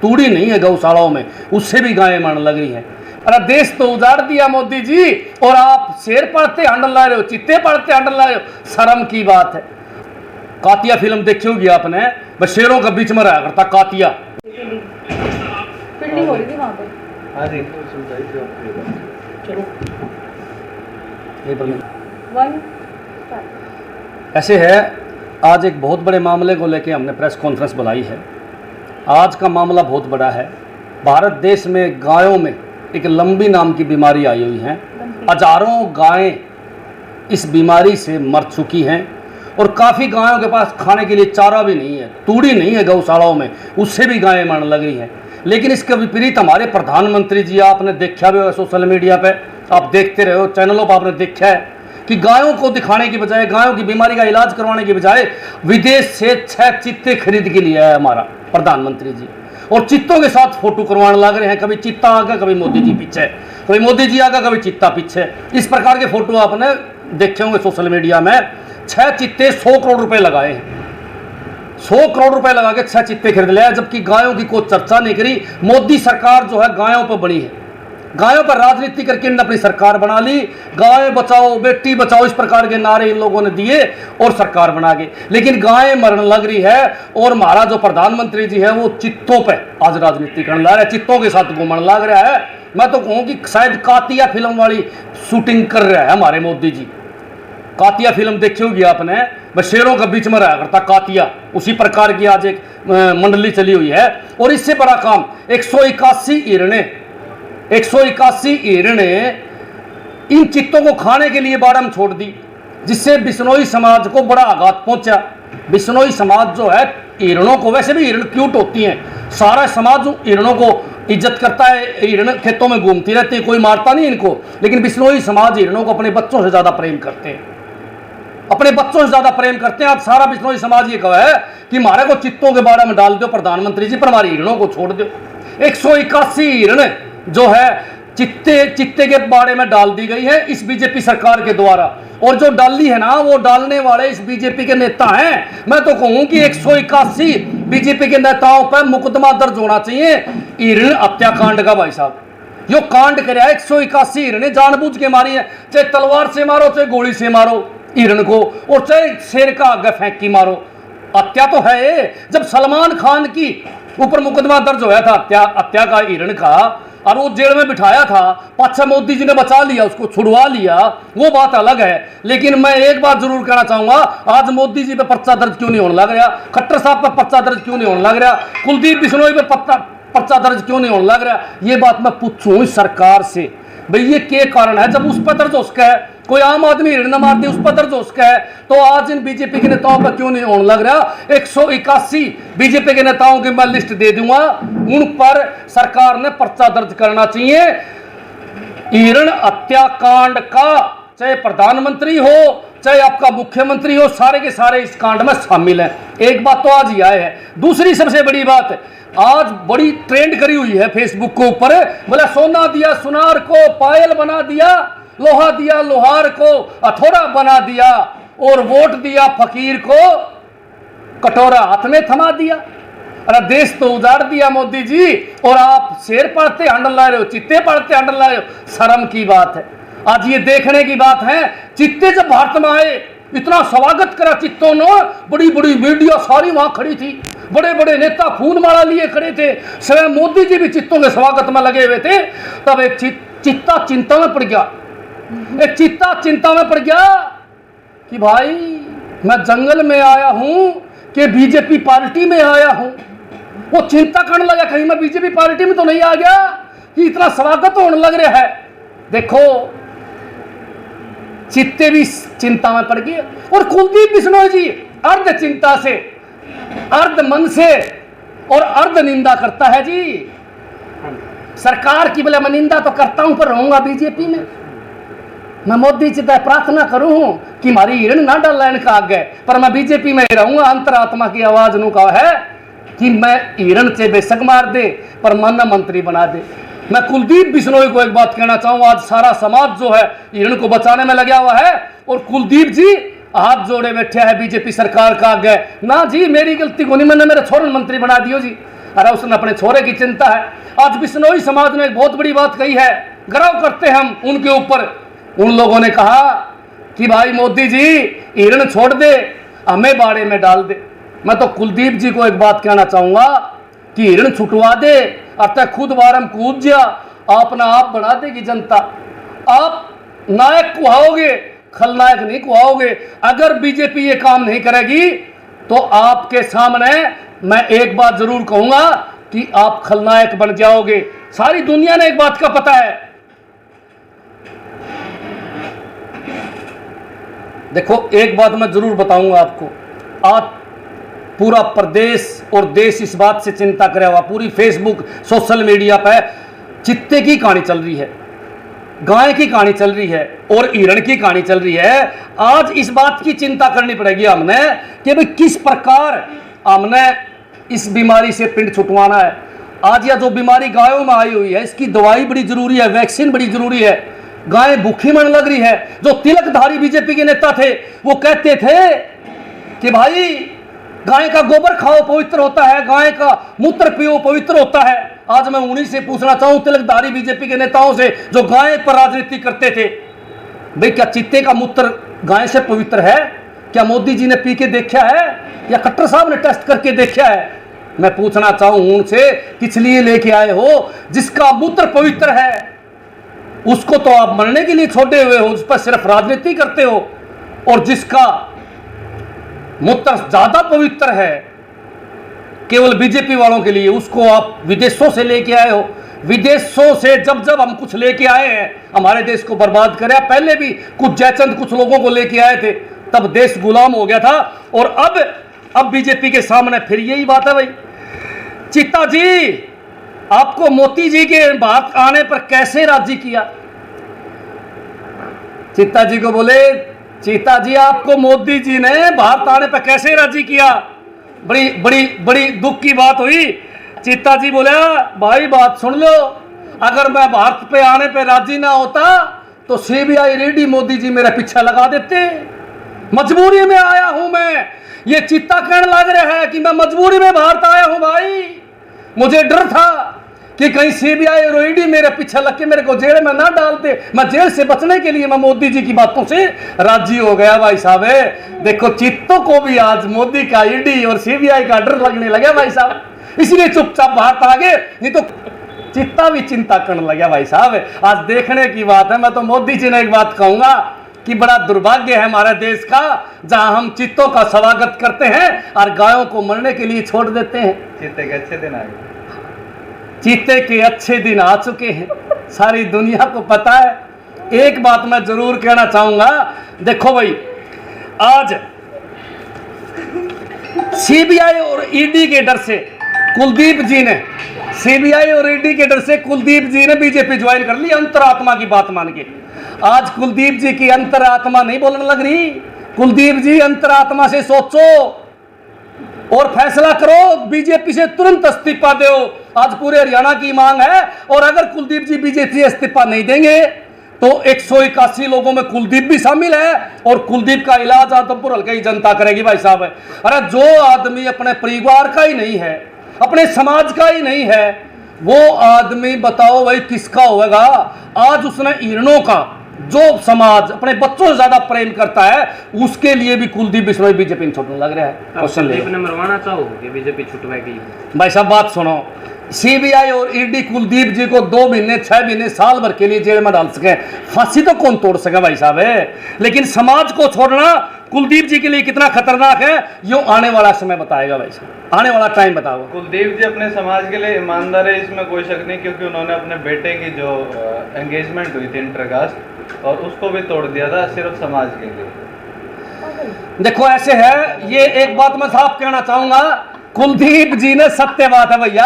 तूड़ी नहीं है गौशालाओं में, उससे भी गायें मरने लग रही हैं। अरे देश तो उजाड़ दिया मोदी जी, और आप शेर पढ़ते हंडल ला रहे हो, चित्ते पढ़ते हंडल ला रहे हो। शर्म की बात है। कातिया फिल्म देखी होगी आपने, बस शेरों के बीच में रहा करता कातिया। फील्डिंग हो रही थी वहाँ पे। चलो ऐसे है, आज एक बहुत बड़े मामले को लेकर हमने प्रेस कॉन्फ्रेंस बुलाई है। आज का मामला बहुत बड़ा है। भारत देश में गायों में एक लंबी नाम की बीमारी आई हुई है। हजारों गायें इस बीमारी से मर चुकी हैं और काफ़ी गायों के पास खाने के लिए चारा भी नहीं है, तूड़ी नहीं है गौशालाओं में, उससे भी गायें मरने लग रही हैं। लेकिन इसके विपरीत हमारे प्रधानमंत्री जी, आपने देखा भी होगा सोशल मीडिया पे, आप देखते रहे हो, चैनलों पर आपने देखा है कि गायों को दिखाने की बजाय, गायों की बीमारी का इलाज करवाने की बजाय विदेश से 6 चित्ते खरीद के लिए आया हमारा प्रधानमंत्री जी, और चित्तों के साथ फोटो करवाने लग रहे हैं। कभी चित्ता आगे, कभी मोदी जी पीछे, कभी मोदी जी आगे, कभी चित्ता पीछे। इस प्रकार के फोटो आपने देखे होंगे सोशल मीडिया में। 6 चित्ते 100 करोड़ रुपए लगाए हैं, 100 करोड़ रुपए लगा के 6 चित्ते खरीद लिया, जबकि गायों की कोई चर्चा नहीं करी। मोदी सरकार जो है गायों पर बनी है, गायों पर राजनीति करके इन्होंने अपनी सरकार बना ली। गाय बचाओ, बेटी बचाओ, इस प्रकार के नारे इन लोगों ने दिए और सरकार बना गई। लेकिन गायें मरने लग रही है और हमारा जो प्रधानमंत्री जी है वो चित्तों पे आज राजनीति करने लग रहा है, चित्तों के साथ घूमने लग रहा है। मैं तो कहूँ कि शायद कातिया फिल्म वाली शूटिंग कर रहा है हमारे मोदी जी। कातिया फिल्म देखी होगी आपने, बस शेरों के बीच में रहा करता कातिया, उसी प्रकार की आज एक मंडली चली हुई है। और इससे बड़ा काम 181 हिरणे इन चित्तों को खाने के लिए बाड़ा में छोड़ दी, जिससे बिश्नोई समाज को बड़ा आघात पहुंचा। बिश्नोई समाज जो है हिरणों को, वैसे भी हिरण क्यूट होती हैं, सारा समाज हिरणों को इज्जत करता है। हिरण खेतों में घूमती रहती है, कोई मारता नहीं इनको, लेकिन बिश्नोई समाज हिरणों को अपने बच्चों से ज़्यादा प्रेम करते हैं, अपने बच्चों से ज़्यादा प्रेम करते हैं। आज सारा बिश्नोई समाज ये कहा है कि हमारे को चित्तों के बारे में डाल दो प्रधानमंत्री जी, पर हमारी हिरणों को छोड़ दो। 181 हिरण जो है चित्ते के बारे में डाल दी गई है इस बीजेपी सरकार के द्वारा, और जो डाली है ना, वो डालने वाले इस बीजेपी के नेता हैं। मैं तो कहूं कि 181 बीजेपी के नेताओं पर मुकदमा दर्ज होना चाहिए हिरण हत्याकांड का। भाई साहब, यो कांड कर 181 हिरणे जानबूझ के मारी है, चाहे तलवार से मारो, चाहे गोली से मारो हिरण को, और चाहे शेर का आगे फेंक की मारो। हत्या तो है। जब सलमान खान की ऊपर मुकदमा दर्ज होया था हत्या का हिरण का, और वो जेल में बिठाया था, पाछा मोदी जी ने बचा लिया, उसको छुड़वा लिया, वो बात अलग है। लेकिन मैं एक बात जरूर कहना चाहूंगा, आज मोदी जी पे पर्चा दर्ज क्यों नहीं होने लग रहा, खट्टर साहब पर पर्चा दर्ज क्यों नहीं होने लग रहा, कुलदीप बिश्नोई पर पर्चा दर्ज क्यों नहीं होने लग रहा, ये बात मैं पूछूं इस सरकार से, भाई ये क्या कारण है। जब उस पर दर्ज हो सका है, कोई आम आदमी हिरण न मार दे, उस पर दर्ज हो सका है, तो आज इन बीजेपी के नेताओं पर क्यों नहीं होने लग रहा। 181 बीजेपी के नेताओं की मैं लिस्ट दे दूंगा, उन पर सरकार ने पर्चा दर्ज करना चाहिए। हिरण हत्याकांड का चाहे प्रधानमंत्री हो, चाहे आपका मुख्यमंत्री हो, सारे के सारे इस कांड में शामिल हैं। एक बात तो आज ही आए है। दूसरी सबसे बड़ी बात, आज बड़ी ट्रेंड करी हुई है फेसबुक के ऊपर, बोला सोना दिया सुनार को पायल बना दिया, लोहा दिया लोहार को हथौड़ा बना दिया, और वोट दिया फकीर को कटोरा हाथ में थमा दिया। अरे देश तो उजाड़ दिया मोदी जी, और आप शेर पढ़ते हंडल ला रहे हो, चित्ते पढ़ते हंडल ला रहे हो। शर्म की बात है। आज ये देखने की बात है, चित्ते जब भारत में आए इतना स्वागत करा चित्तों ने, बड़ी बड़ी मीडिया सारी वहां खड़ी थी, बड़े बड़े नेता फूल माला लिए खड़े थे, स्वयं मोदी जी भी चित्तों के स्वागत में लगे हुए थे। तब एक चित्ता चिंता में पड़ गया, एक चित्ता चिंता में पड़ गया कि भाई मैं जंगल में आया हूं कि बीजेपी पार्टी में आया हूं। वो चिंता करने लगा, कहीं मैं बीजेपी पार्टी में तो नहीं आ गया कि इतना स्वागत होने लग रहा है। देखो चित्ते भी चिंता में पड़ गए, और कुलदीप बिश्नोई जी अर्ध चिंता से, अर्ध मन से और अर्ध निंदा करता है जी। सरकार की बोले मैं निंदा तो करता हूं, पर रहूंगा बीजेपी में। मैं मोदी जी से प्रार्थना करूं कि हमारी हिरण ना डाल का आगे, पर मैं बीजेपी में रहूंगा। अंतरात्मा की आवाज नु कहा है कि मैं हिरण से बेशक मार दे, पर मन मंत्री बना दे। मैं कुलदीप बिश्नोई को एक बात कहना चाहूंगा, आज सारा समाज जो है हिरण को बचाने में लगा हुआ है, और कुलदीप जी हाथ जोड़े बैठे है बीजेपी सरकार का आगे। ना जी मेरी गलती को नहीं, मैंने मेरे छोरन मंत्री बना दियो जी, अरे उसने अपने छोरे की चिंता है। आज बिश्नोई समाज ने एक बहुत बड़ी बात कही है, गर्व करते हम उनके ऊपर। उन लोगों ने कहा कि भाई मोदी जी हिरण छोड़ दे, हमें बाड़े में डाल दे। मैं तो कुलदीप जी को एक बात कहना चाहूंगा कि हिरण छुटवा दे, अब तक खुद बारम कूद जा, अपना आप बढ़ा देगी जनता। आप नायक कुहाओगे, खलनायक नहीं कुहाओगे। अगर बीजेपी ये काम नहीं करेगी तो आपके सामने मैं एक बात जरूर कहूंगा कि आप खलनायक बन जाओगे। सारी दुनिया ने एक बात का पता है। देखो एक बात मैं जरूर बताऊंगा आपको, आज पूरा प्रदेश और देश इस बात से चिंता करे हुआ, पूरी फेसबुक सोशल मीडिया पे चित्ते की कहानी चल रही है, गाय की कहानी चल रही है और हिरण की कहानी चल रही है। आज इस बात की चिंता करनी पड़ेगी हमने कि भाई किस प्रकार हमने इस बीमारी से पिंड छुटवाना है। आज यह जो बीमारी गायों में आई हुई है, इसकी दवाई बड़ी जरूरी है, वैक्सीन बड़ी जरूरी है। गाय भूखी मरने लग रही है। जो तिलकधारी बीजेपी के नेता थे वो कहते थे कि भाई गाय का गोबर खाओ पवित्र होता है, गाय का मूत्र पियो पवित्र होता है। आज मैं उन्हीं से पूछना चाहूं, तिलकधारी बीजेपी के नेताओं से जो गाय पर राजनीति करते थे, भाई क्या चित्ते का मूत्र गाय से पवित्र है? क्या मोदी जी ने पी के देखा है या खट्टर साहब ने टेस्ट करके देखा है? मैं पूछना चाहूं उनसे, किस लिए लेके आए हो? जिसका मूत्र पवित्र है उसको तो आप मरने के लिए छोड़े हुए हो, उस पर सिर्फ राजनीति करते हो। और जिसका मूत्र ज्यादा पवित्र है केवल बीजेपी वालों के लिए, उसको आप विदेशों से लेके आए हो। विदेशों से जब जब हम कुछ लेके आए हैं हमारे देश को बर्बाद करे। पहले भी कुछ जयचंद कुछ लोगों को लेके आए थे, तब देश गुलाम हो गया था। और अब बीजेपी के सामने फिर यही बात है। भाई चित्ता जी, आपको मोदी जी के बात आने पर कैसे राजी किया? चित्ता जी को बोले, चित्ता जी आपको मोदी जी ने भारत आने पर कैसे राजी किया? बड़ी बड़ी बड़ी दुख की बात हुई। चित्ता जी बोले, भाई बात सुन लो, अगर मैं भारत पे आने पे राजी ना होता तो सीबीआई रेडी मोदी जी मेरा पीछा लगा देते। मजबूरी में आया हूं मैं। ये चित्ता कहने लग रहा है कि मैं मजबूरी में भारत आया हूं। भाई मुझे डर था कि कहीं सीबीआई और ईडी मेरे पीछे लग के मेरे को जेल में ना डाल दे। मैं जेल से बचने के लिए मैं मोदी जी की बातों से राजी हो गया। भाई साहब देखो, चित्तों को भी आज मोदी का, ईडी और सीबीआई का डर लगने लगा भाई साहब, इसलिए चुपचाप भारत आ गए। नहीं तो चित्ता भी चिंता करने लगा भाई साहब। आज देखने की बात है। मैं तो मोदी जी ने एक बात कहूंगा कि बड़ा दुर्भाग्य है हमारे देश का, जहां हम चित्तों का स्वागत करते हैं और गायों को मरने के लिए छोड़ देते हैं। चित्ते के अच्छे दिन आ गए। चित्ते के अच्छे दिन आ चुके हैं, सारी दुनिया को पता है। एक बात मैं जरूर कहना चाहूंगा, देखो भाई आज सीबीआई और ईडी के डर से कुलदीप जी ने, सीबीआई और ईडी के डर से कुलदीप जी ने बीजेपी ज्वाइन कर ली अंतरात्मा की बात मान के। आज कुलदीप जी की अंतरात्मा नहीं बोलने लग रही। कुलदीप जी अंतरात्मा से सोचो और फैसला करो, बीजेपी से तुरंत इस्तीफा दो। आज पूरे हरियाणा की मांग है। और अगर कुलदीप जी बीजेपी से इस्तीफा नहीं देंगे तो 181 लोगों में कुलदीप भी शामिल है और कुलदीप का इलाज आदमपुर हल्के की जनता करेगी भाई साहब। अरे जो आदमी अपने परिवार का ही नहीं है, अपने समाज का ही नहीं है, वो आदमी बताओ भाई किसका होगा? आज उसने हिरणों का, जो समाज अपने बच्चों से ज्यादा प्रेम करता है, उसके लिए भी कुलदीप बिश्नोई बीजेपी छूटने लग रहा है। क्वेश्चन ने मरवाना चाहोगे बीजेपी छुटवाएगी? भाई साहब बात सुनो, सीबीआई और ईडी कुलदीप जी को 2 महीने 6 महीने साल भर के लिए जेल में डाल सके, फांसी तो कौन तोड़ सके भाई साहब। लेकिन समाज को छोड़ना कुलदीप जी के लिए कितना खतरनाक है, यो आने वाला समय बताएगा भाई साहब, आने वाला टाइम बताओ। कुलदीप जी अपने समाज के लिए ईमानदार है, इसमें कोई शक नहीं, क्योंकि उन्होंने अपने बेटे की जो एंगेजमेंट हुई थी इंटरकास्ट, और उसको भी तोड़ दिया था सिर्फ समाज के लिए। देखो ऐसे है, ये एक बात मैं साफ कहना चाहूंगा, कुलदीप जी ने सत्य बात है भैया।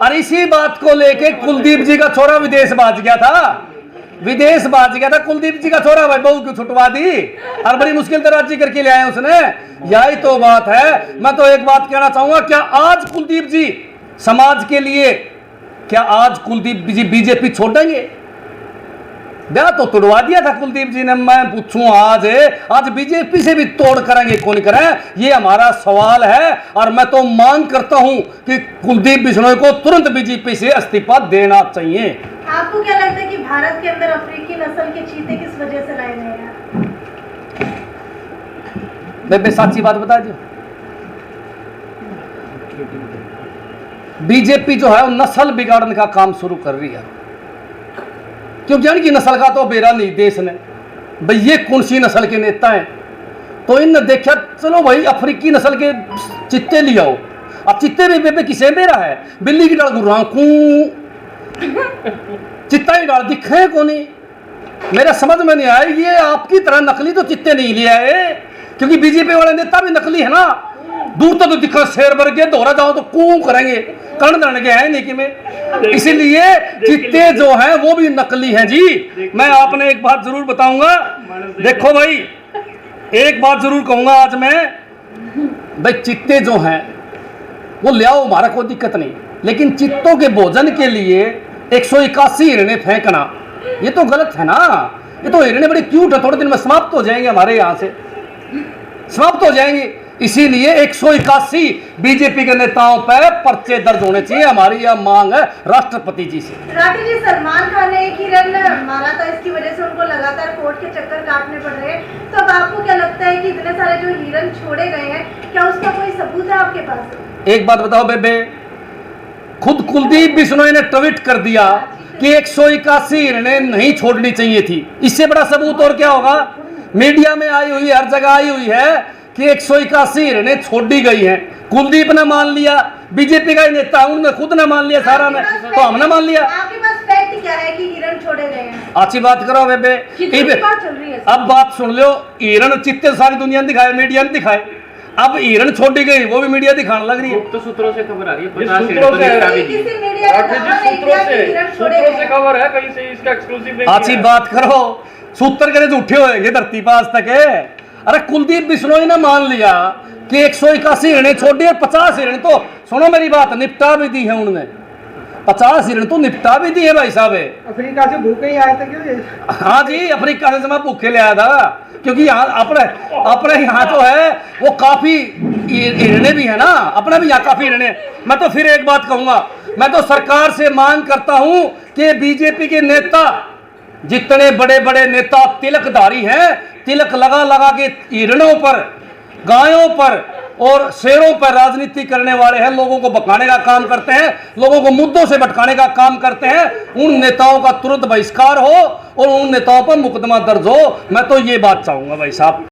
और इसी बात को लेके कुलदीप जी का छोरा विदेश भाग गया था, विदेश भाग गया था कुलदीप जी का छोरा। भाई बहू क्यों छुटवा दी और बड़ी मुश्किल से राजी करके ले आए उसने। यही तो बात है। मैं तो एक बात कहना चाहूंगा, क्या आज कुलदीप जी समाज के लिए, क्या आज कुलदीप जी बीजेपी छोड़ेंगे? ब्याह तो तोड़वा दिया था कुलदीप जी ने। मैं पूछूं आज बीजेपी से भी तोड़ करेंगे कौन करें, ये हमारा सवाल है। और मैं तो मांग करता हूं कि कुलदीप बिश्नोई को तुरंत बीजेपी से इस्तीफा देना चाहिए। आपको क्या लगता है कि भारत के अंदर अफ्रीकी नस्ल के चीते किस वजह से लाए गए हैं? बेबे सच्ची बात बता दो, बीजेपी जो है वो नस्ल बिगाड़ने का काम शुरू कर रही है। क्यों जान की नस्ल का तो बेरा नहीं देश ने, भाई ये कौन सी नस्ल के नेता हैं। तो इन देखा चलो भाई अफ्रीकी नस्ल के चित्ते ले आओ। अब चित्ते भी बेबे किसे मेरा है, बिल्ली की डाल गुर्रा चित्ता ही डाल दिखे को नहीं। मेरा समझ में नहीं आया, ये आपकी तरह नकली तो चित्ते नहीं ले आए, क्योंकि बीजेपी वाले नेता भी नकली है ना। दूर तक तो दिखा शेर भर के दोहरा जाओ तो कूं करेंगे, कर्ण दरण के हैं नहीं कि में। इसीलिए चित्ते जो हैं वो भी नकली हैं जी। मैं आपने एक बात जरूर बताऊंगा, देखो भाई एक बात जरूर कहूंगा आज मैं, भाई चित्ते जो हैं वो ले आओ, हमारा कोई दिक्कत नहीं, लेकिन चित्तों के भोजन के लिए 181 हिरणे फेंकना ये तो गलत है ना। ये तो हिरणे बड़ी क्यूट है, थोड़े दिन में समाप्त हो जाएंगे, हमारे यहाँ से समाप्त हो जाएंगे। इसीलिए 181 बीजेपी के नेताओं पर पर्चे दर्ज होने चाहिए, हमारी यह मांग है राष्ट्रपति जी से। राठी जी, सलमान खान ने एक हिरन मारा था, इसकी वजह से उनको लगातार कोर्ट के चक्कर काटने पड़ रहे हैं। तो अब आपको क्या लगता है कि इतने सारे जो हिरन छोड़े गए हैं, क्या उसका कोई सबूत है आपके पास? एक बात बताओ बेबे, खुद कुलदीप बिश्नोई ने ट्वीट कर दिया कि 181 हिरणे नहीं छोड़नी चाहिए थी। इससे बड़ा सबूत और क्या होगा? मीडिया में आई हुई, हर जगह आई हुई है कि 181 हिरणे छोड़ी गई हैं। कुलदीप ने मान लिया, बीजेपी का नेता उन्होंने खुद ने मान लिया सारा में, तो हमने मान लिया। आपके पास फैक्ट क्या है कि हिरन छोड़े गए हैं? अच्छी बात करो बेबे, अब बात सुन लो। हिरन चित्ते सारी दुनिया ने दिखाए, मीडिया ने दिखाए, अब हिरन छोड़ी गई वो भी मीडिया दिखाने लग रही है। तो सूत्रों से खबर आ रही है, खबर है कहीं से, इसका एक्सक्लूसिव। अच्छी बात करो, सूत्र के झूठे होएंगे धरती पर आज तक है। अरे कुलदीप बिश्नोई ने मान लिया कि 181 हिरणे छोड़ी, 50 हिरण तो सुनो मेरी बात, निपटा भी दी है उन्होंने। 50 हिरण तो निपटा भी दी है भाई साहब। अफ्रीका से भूखे ही आए थे क्यों? हाँ जी, अफ्रीका से मैं भूखे ले आया था, क्योंकि यहाँ अपने यहाँ जो है वो काफी हिरणे भी है ना, अपने भी यहाँ काफी हिरणे। मैं तो फिर एक बात कहूंगा, मैं तो सरकार से मांग करता हूं कि बीजेपी के नेता, जितने बड़े बड़े नेता तिलकधारी हैं, तिलक लगा लगा के हिरणों पर, गायों पर और शेरों पर राजनीति करने वाले हैं, लोगों को भटकाने का काम करते हैं, लोगों को मुद्दों से भटकाने का काम करते हैं, उन नेताओं का तुरंत बहिष्कार हो और उन नेताओं पर मुकदमा दर्ज हो। मैं तो ये बात चाहूंगा भाई साहब।